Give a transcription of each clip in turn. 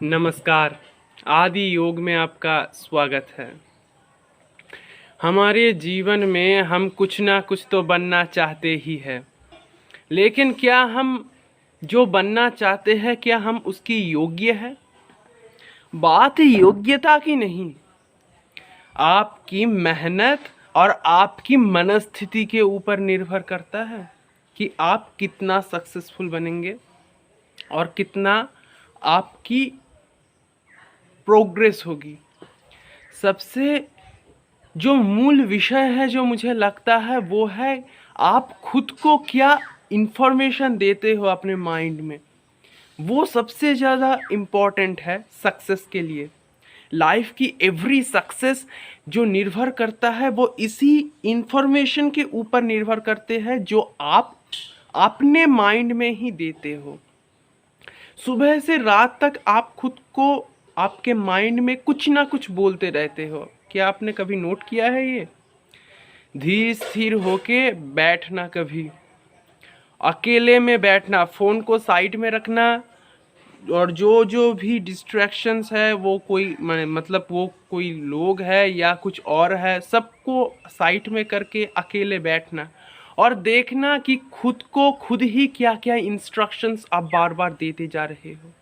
नमस्कार। आदि योग में आपका स्वागत है। हमारे जीवन में हम कुछ ना कुछ तो बनना चाहते ही हैं, लेकिन क्या हम जो बनना चाहते हैं क्या हम उसकी योग्य है? बात योग्यता की नहीं, आपकी मेहनत और आपकी मनस्थिति के ऊपर निर्भर करता है कि आप कितना सक्सेसफुल बनेंगे और कितना आपकी प्रोग्रेस होगी। सबसे जो मूल विषय है जो मुझे लगता है वो है आप खुद को क्या इंफॉर्मेशन देते हो अपने माइंड में। वो सबसे ज़्यादा इम्पॉर्टेंट है सक्सेस के लिए। लाइफ की एवरी सक्सेस जो निर्भर करता है वो इसी इंफॉर्मेशन के ऊपर निर्भर करते हैं जो आप अपने माइंड में ही देते हो। सुबह से रात तक आप खुद को आपके माइंड में कुछ ना कुछ बोलते रहते हो। क्या आपने कभी नोट किया है ये? धीर स्थिर होके बैठना, कभी अकेले में बैठना, फ़ोन को साइड में रखना और जो जो भी डिस्ट्रैक्शंस है वो कोई मतलब वो कोई लोग है या कुछ और है, सबको साइड में करके अकेले बैठना और देखना कि खुद को खुद ही क्या क्या इंस्ट्रक्शंस आप बार बार देते जा रहे हो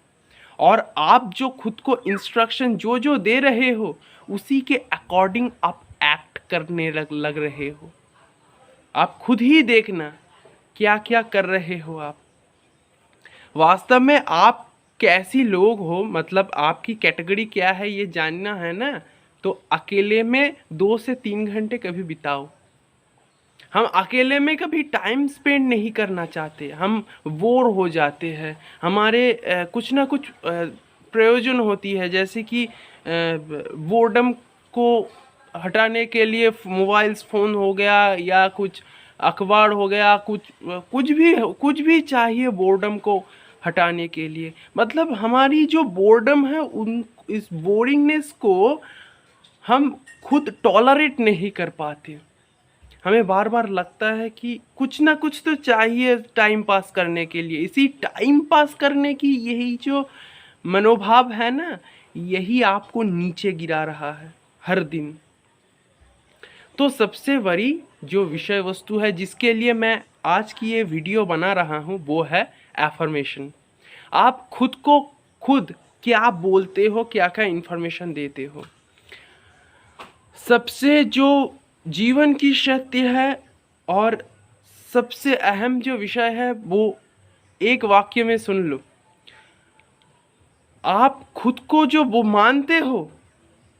और आप जो खुद को इंस्ट्रक्शन जो जो दे रहे हो उसी के अकॉर्डिंग आप एक्ट करने लग रहे हो। आप खुद ही देखना क्या क्या कर रहे हो आप। वास्तव में आप कैसी लोग हो, मतलब आपकी कैटेगरी क्या है ये जानना है ना, तो अकेले में 2 से 3 घंटे कभी बिताओ। हम अकेले में कभी टाइम स्पेंड नहीं करना चाहते, हम बोर हो जाते हैं। हमारे कुछ ना कुछ प्रयोजन होती है, जैसे कि बोर्डम को हटाने के लिए मोबाइल्स फ़ोन हो गया या कुछ अखबार हो गया, कुछ भी चाहिए बोर्डम को हटाने के लिए। मतलब हमारी जो बोर्डम है उन इस बोरिंगनेस को हम खुद टॉलरेट नहीं कर पाते। हमें बार बार लगता है कि कुछ ना कुछ तो चाहिए टाइम पास करने के लिए। इसी टाइम पास करने की यही जो मनोभाव है ना, यही आपको नीचे गिरा रहा है हर दिन। तो सबसे बड़ी जो विषय वस्तु है जिसके लिए मैं आज की ये वीडियो बना रहा हूँ वो है एफर्मेशन। आप खुद को खुद क्या बोलते हो, क्या क्या इन्फॉर्मेशन देते हो। सबसे जो जीवन की शक्ति है और सबसे अहम जो विषय है वो एक वाक्य में सुन लो। आप खुद को जो वो मानते हो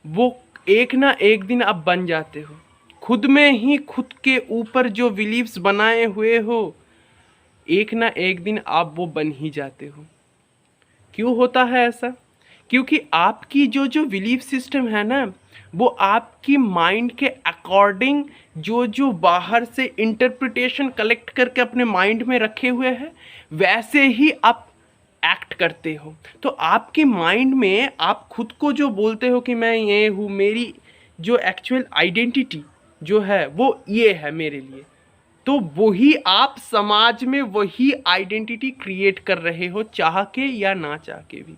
वो एक ना एक दिन आप बन जाते हो। खुद में ही खुद के ऊपर जो बिलीव्स बनाए हुए हो एक ना एक दिन आप वो बन ही जाते हो। क्यों होता है ऐसा? क्योंकि आपकी जो जो बिलीफ सिस्टम है ना, वो आपकी माइंड के अकॉर्डिंग जो जो बाहर से इंटरप्रिटेशन कलेक्ट करके अपने माइंड में रखे हुए हैं वैसे ही आप एक्ट करते हो। तो आपके माइंड में आप खुद को जो बोलते हो कि मैं ये हूँ, मेरी जो एक्चुअल आइडेंटिटी जो है वो ये है मेरे लिए, तो वही आप समाज में वही आइडेंटिटी क्रिएट कर रहे हो, चाह के या ना चाह के भी।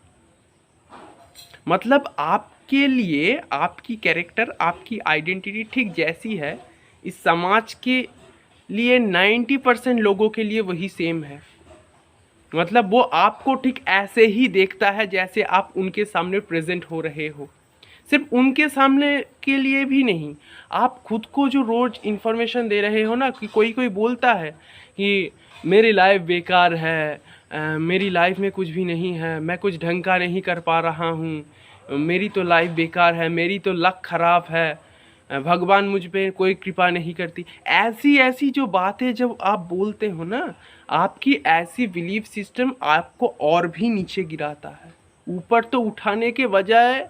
मतलब आपके लिए आपकी कैरेक्टर, आपकी आइडेंटिटी ठीक जैसी है, इस समाज के लिए 90% लोगों के लिए वही सेम है। मतलब वो आपको ठीक ऐसे ही देखता है जैसे आप उनके सामने प्रेजेंट हो रहे हो। सिर्फ उनके सामने के लिए भी नहीं, आप खुद को जो रोज़ इन्फॉर्मेशन दे रहे हो ना, कि कोई कोई बोलता है कि मेरी लाइफ बेकार है, मेरी लाइफ में कुछ भी नहीं है, मैं कुछ ढंग का नहीं कर पा रहा हूँ, मेरी तो लाइफ बेकार है, मेरी तो लक ख़राब है, भगवान मुझ पे कोई कृपा नहीं करती। ऐसी ऐसी जो बातें जब आप बोलते हो ना, आपकी ऐसी बिलीफ सिस्टम आपको और भी नीचे गिराता है। ऊपर तो उठाने के बजाय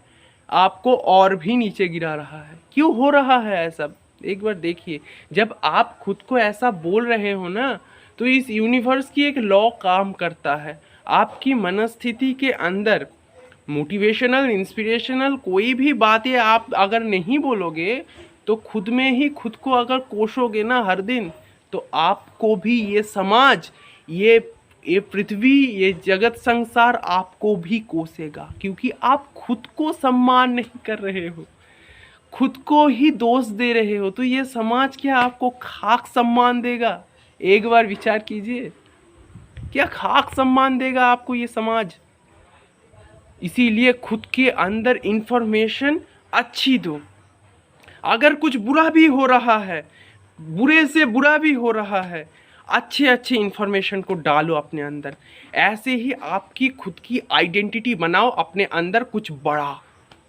आपको और भी नीचे गिरा रहा है। क्यों हो रहा है ऐसा? एक बार देखिए, जब आप खुद को ऐसा बोल रहे हो ना, तो इस यूनिवर्स की एक लॉ काम करता है। आपकी मनस्थिति के अंदर मोटिवेशनल, इंस्पिरेशनल कोई भी बातें आप अगर नहीं बोलोगे, तो खुद में ही खुद को अगर कोसोगे ना हर दिन, तो आपको भी ये समाज, ये ये पृथ्वी, ये जगत संसार आपको भी कोसेगा, क्योंकि आप खुद को सम्मान नहीं कर रहे हो, खुद को ही दोष दे रहे हो। तो ये समाज क्या आपको खाक सम्मान देगा? एक बार विचार कीजिए, क्या खाक सम्मान देगा आपको ये समाज? इसीलिए खुद के अंदर इंफॉर्मेशन अच्छी दो। अगर कुछ बुरा भी हो रहा है, बुरे से बुरा भी हो रहा है, अच्छे अच्छे इंफॉर्मेशन को डालो अपने अंदर। ऐसे ही आपकी खुद की आइडेंटिटी बनाओ अपने अंदर, कुछ बड़ा,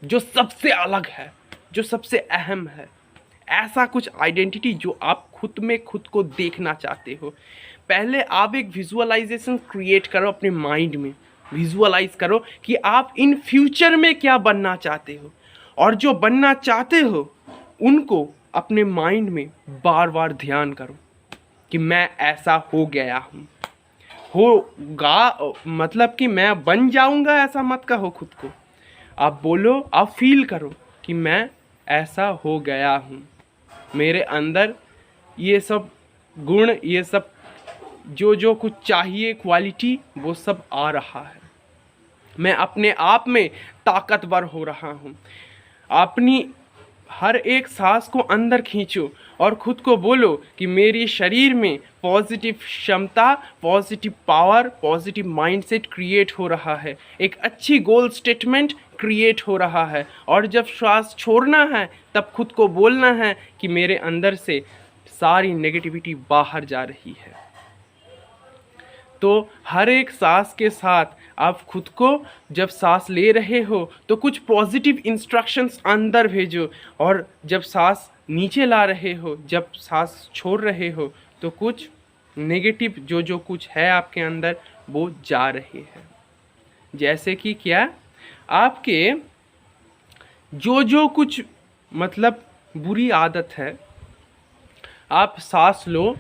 जो सबसे अलग है, जो सबसे अहम है। ऐसा कुछ आइडेंटिटी जो आप खुद में खुद को देखना चाहते हो। पहले आप एक विजुअलाइजेशन क्रिएट करो अपने माइंड में। विजुअलाइज करो कि आप इन फ्यूचर में क्या बनना चाहते हो, और जो बनना चाहते हो उनको अपने माइंड में बार बार ध्यान करो कि मैं ऐसा हो गया हूँ। होगा मतलब कि मैं बन जाऊंगा, ऐसा मत कहो खुद को। आप बोलो, आप फील करो कि मैं ऐसा हो गया हूँ, मेरे अंदर ये सब गुण, ये सब जो जो कुछ चाहिए क्वालिटी, वो सब आ रहा है। मैं अपने आप में ताकतवर हो रहा हूँ। अपनी हर एक सांस को अंदर खींचो और खुद को बोलो कि मेरे शरीर में पॉजिटिव क्षमता, positive power, positive mindset create हो रहा है। एक अच्छी गोल स्टेटमेंट क्रिएट हो रहा है। और जब श्वास छोड़ना है तब खुद को बोलना है कि मेरे अंदर से सारी नेगेटिविटी बाहर जा रही है। तो हर एक सांस के साथ आप खुद को, जब सांस ले रहे हो तो कुछ पॉजिटिव इंस्ट्रक्शंस अंदर भेजो, और जब सांस नीचे ला रहे हो, जब सांस छोड़ रहे हो, तो कुछ नेगेटिव जो जो कुछ है आपके अंदर वो जा रहे हैं। जैसे कि क्या, आपके जो जो कुछ मतलब बुरी आदत है, आप सांस लो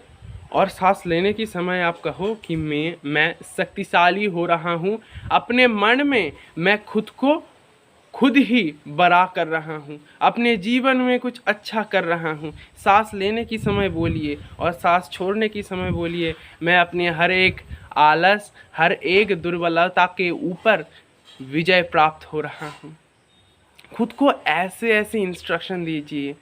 और सांस लेने की समय आप कहो कि मैं शक्तिशाली हो रहा हूँ। अपने मन में मैं खुद को खुद ही बड़ा कर रहा हूँ, अपने जीवन में कुछ अच्छा कर रहा हूँ। सांस लेने की समय बोलिए और सांस छोड़ने की समय बोलिए, मैं अपने हर एक आलस, हर एक दुर्बलता के ऊपर विजय प्राप्त हो रहा हूँ। खुद को ऐसे ऐसे इंस्ट्रक्शन दीजिए।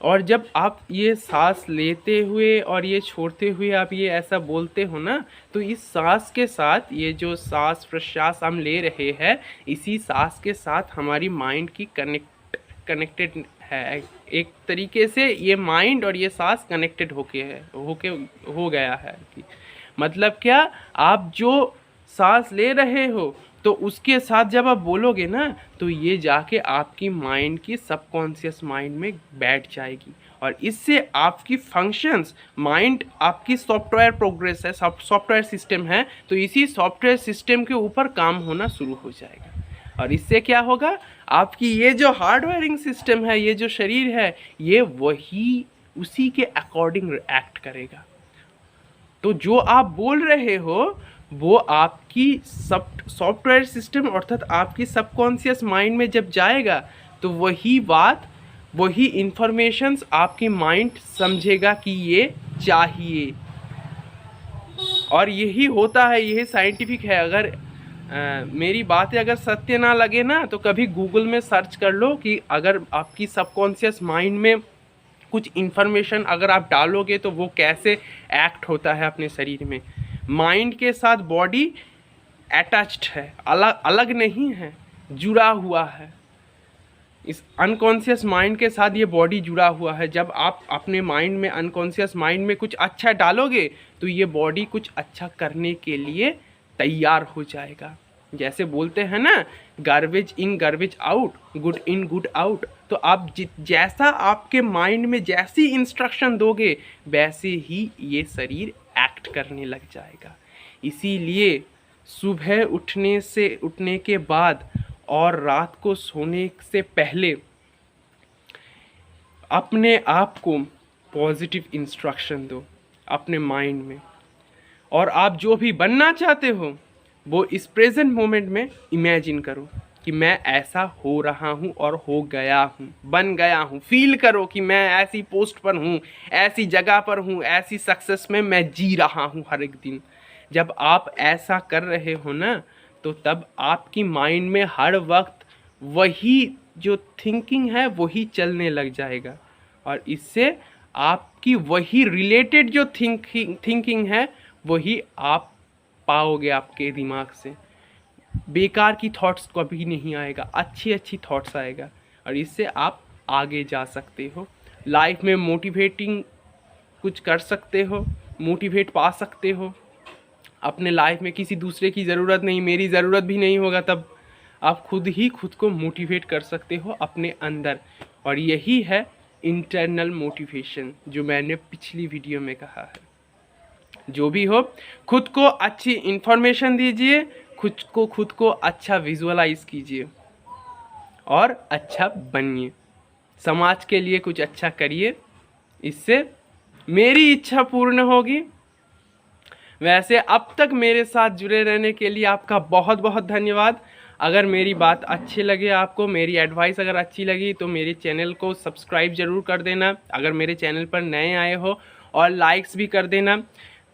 और जब आप ये सांस लेते हुए और ये छोड़ते हुए आप ये ऐसा बोलते हो ना, तो इस सांस के साथ, ये जो सांस प्रश्वास हम ले रहे हैं, इसी सांस के साथ हमारी माइंड की कनेक्टेड है। एक तरीके से ये माइंड और ये सांस कनेक्टेड हो गया है। मतलब क्या, आप जो सांस ले रहे हो तो उसके साथ जब आप बोलोगे ना, तो ये जाके आपकी माइंड की सबकॉन्शियस माइंड में बैठ जाएगी, और इससे आपकी फंक्शंस, माइंड आपकी सॉफ्टवेयर प्रोग्रेस है, सॉफ्टवेयर सिस्टम है, तो इसी सॉफ्टवेयर सिस्टम के ऊपर काम होना शुरू हो जाएगा। और इससे क्या होगा, आपकी ये जो हार्डवेयरिंग सिस्टम है, ये जो शरीर है, ये वही उसी के अकॉर्डिंग एक्ट करेगा। तो जो आप बोल रहे हो वो आपकी सॉफ्टवेयर सिस्टम अर्थात आपकी सबकॉन्शियस माइंड में जब जाएगा, तो वही बात, वही इंफॉर्मेशंस आपकी माइंड समझेगा कि ये चाहिए। और यही होता है, यही साइंटिफिक है। अगर मेरी बातें अगर सत्य ना लगे ना, तो कभी गूगल में सर्च कर लो कि अगर आपकी सबकॉन्शियस माइंड में कुछ इन्फॉर्मेशन अगर आप डालोगे तो वो कैसे एक्ट होता है अपने शरीर में। माइंड के साथ बॉडी अटैच्ड है, अलग अलग नहीं है, जुड़ा हुआ है। इस अनकॉन्शियस माइंड के साथ ये बॉडी जुड़ा हुआ है। जब आप अपने माइंड में, अनकॉन्शियस माइंड में कुछ अच्छा डालोगे, तो ये बॉडी कुछ अच्छा करने के लिए तैयार हो जाएगा। जैसे बोलते हैं ना, garbage in garbage out, good in good out. तो आप जैसा आपके माइंड में जैसी इंस्ट्रक्शन दोगे, वैसे ही ये शरीर एक्ट करने लग जाएगा। इसीलिए सुबह उठने के बाद और रात को सोने से पहले अपने आप को पॉजिटिव इंस्ट्रक्शन दो अपने माइंड में। और आप जो भी बनना चाहते हो वो इस प्रेजेंट मोमेंट में इमेजिन करो कि मैं ऐसा हो रहा हूँ और हो गया हूँ, बन गया हूँ। फील करो कि मैं ऐसी पोस्ट पर हूँ, ऐसी जगह पर हूँ, ऐसी सक्सेस में मैं जी रहा हूँ हर एक दिन। जब आप ऐसा कर रहे हो ना, तो तब आपकी माइंड में हर वक्त वही जो थिंकिंग है वही चलने लग जाएगा, और इससे आपकी वही रिलेटेड जो थिंकिंग है वही आप पाओगे आपके दिमाग से। बेकार की थॉट्स कभी नहीं आएगा, अच्छी अच्छी थॉट्स आएगा, और इससे आप आगे जा सकते हो, लाइफ में मोटिवेटिंग कुछ कर सकते हो, मोटिवेट पा सकते हो अपने लाइफ में। किसी दूसरे की ज़रूरत नहीं, मेरी ज़रूरत भी नहीं होगा, तब आप खुद ही खुद को मोटिवेट कर सकते हो अपने अंदर। और यही है इंटरनल मोटिवेशन जो मैंने पिछली वीडियो में कहा है। जो भी हो, खुद को अच्छी इन्फॉर्मेशन दीजिए, खुद को अच्छा विजुअलाइज कीजिए और अच्छा बनिए, समाज के लिए कुछ अच्छा करिए, इससे मेरी इच्छा पूर्ण होगी। वैसे अब तक मेरे साथ जुड़े रहने के लिए आपका बहुत बहुत धन्यवाद। अगर मेरी बात अच्छी लगे आपको, मेरी एडवाइस अगर अच्छी लगी, तो मेरे चैनल को सब्सक्राइब ज़रूर कर देना अगर मेरे चैनल पर नए आए हो, और लाइक्स भी कर देना।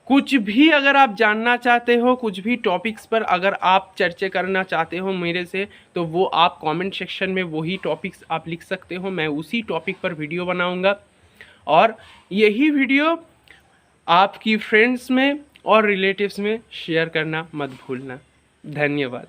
कुछ भी अगर आप जानना चाहते हो, कुछ भी टॉपिक्स पर अगर आप चर्चा करना चाहते हो मेरे से, तो वो आप कमेंट सेक्शन में वही टॉपिक्स आप लिख सकते हो, मैं उसी टॉपिक पर वीडियो बनाऊंगा। और यही वीडियो आपकी फ्रेंड्स में और रिलेटिव्स में शेयर करना मत भूलना। धन्यवाद।